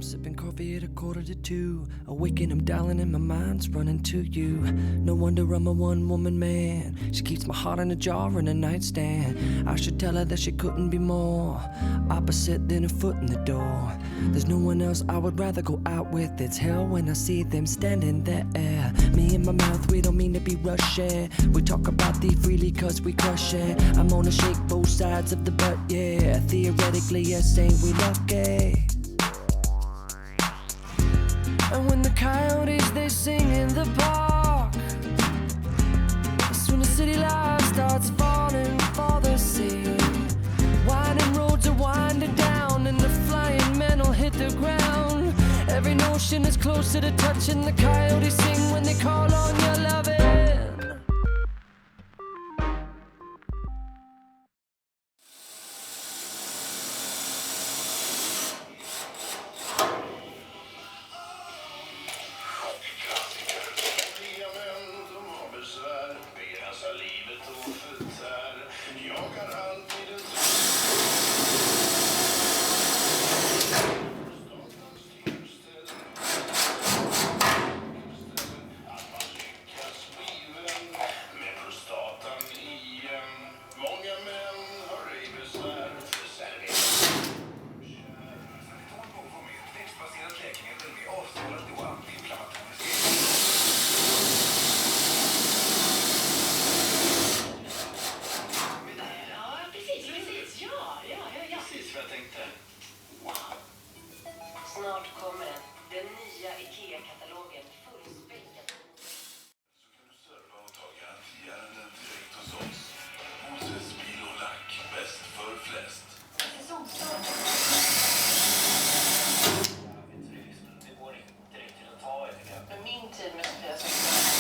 I'm sipping coffee at 1:45. Awake and I'm dialing and my mind's running to you. No wonder I'm a one-woman man. She keeps my heart in a jar in a nightstand. I should tell her that she couldn't be more opposite than a foot in the door. There's no one else I would rather go out with. It's hell when I see them standing there. Me and my mouth, we don't mean to be rushing. We talk about thee freely cause we crush it. I'm gonna shake both sides of the butt, yeah. Theoretically, yes, ain't we lucky? And when the coyotes, they sing in the park, that's when the city life starts falling for the sea. Winding roads are winding down and the flying men will hit the ground. Every notion is closer to touching. The coyotes sing when they call on your loving. Snart kommer den nya IKEA-katalogen fullspäckad. Så kan du serva och ta garantiärenden direkt hos oss. Moses bil och lack, bäst för flest. Det går inte riktigt att ta i det. Men min tid med Sofia som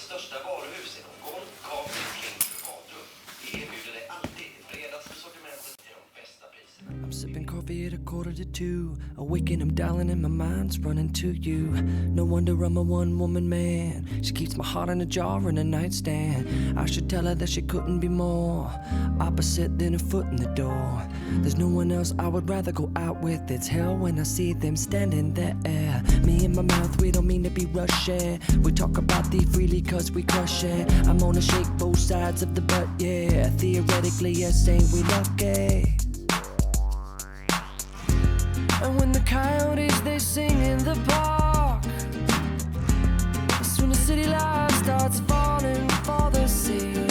största varuhus inom golv, kabel, kring och badrum. Vi erbjuder dig alltid det bredaste sortimentet till de bästa priserna. I'm sipping coffee at 1:45. Awake and I'm dialing and my mind's running to you. No wonder I'm a one-woman man. She keeps my heart in a jar in a nightstand. I should tell her that she couldn't be more opposite than a foot in the door. There's no one else I would rather go out with. It's hell when I see them standing there. Me and my mouth, we don't mean to be rushing. We talk about thee freely cause we crush it. I'm gonna shake both sides of the butt, yeah. Theoretically, yes, ain't we lucky? And when the coyotes, they sing in the park, that's when the city life starts falling for the sea.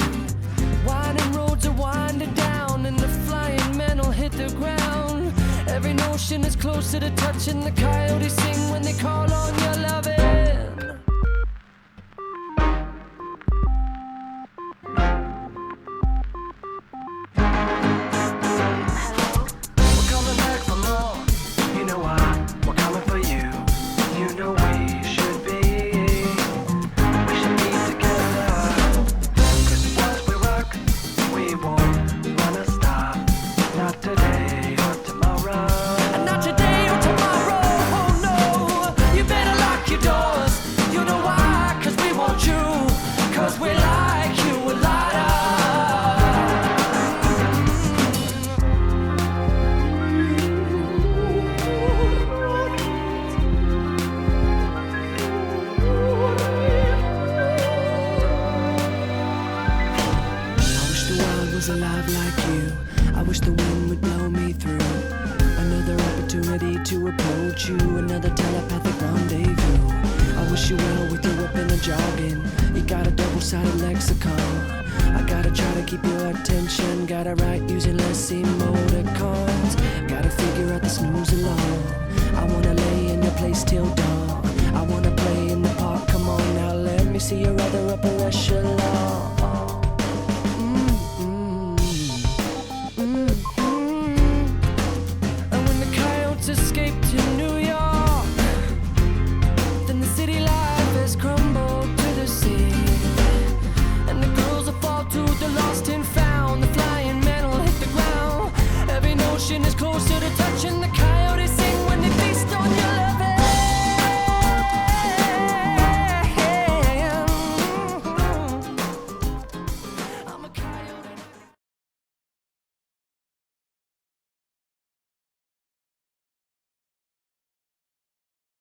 Winding roads are winding down and the flying men will hit the ground. Every notion is closer to touching. The coyotes sing when they call on your loving. Alive like you, I wish the wind would blow me through. Another opportunity to approach you, another telepathic rendezvous. I wish you well with your whipping and jogging. You got a double-sided lexicon. I gotta try to keep your attention. Gotta write using less emoticons. Gotta figure out the snooze along. I wanna lay in your place till dawn. I wanna play in the park, come on now, let me see your other upper echelon. Escape to Emotion is closer to touching the car.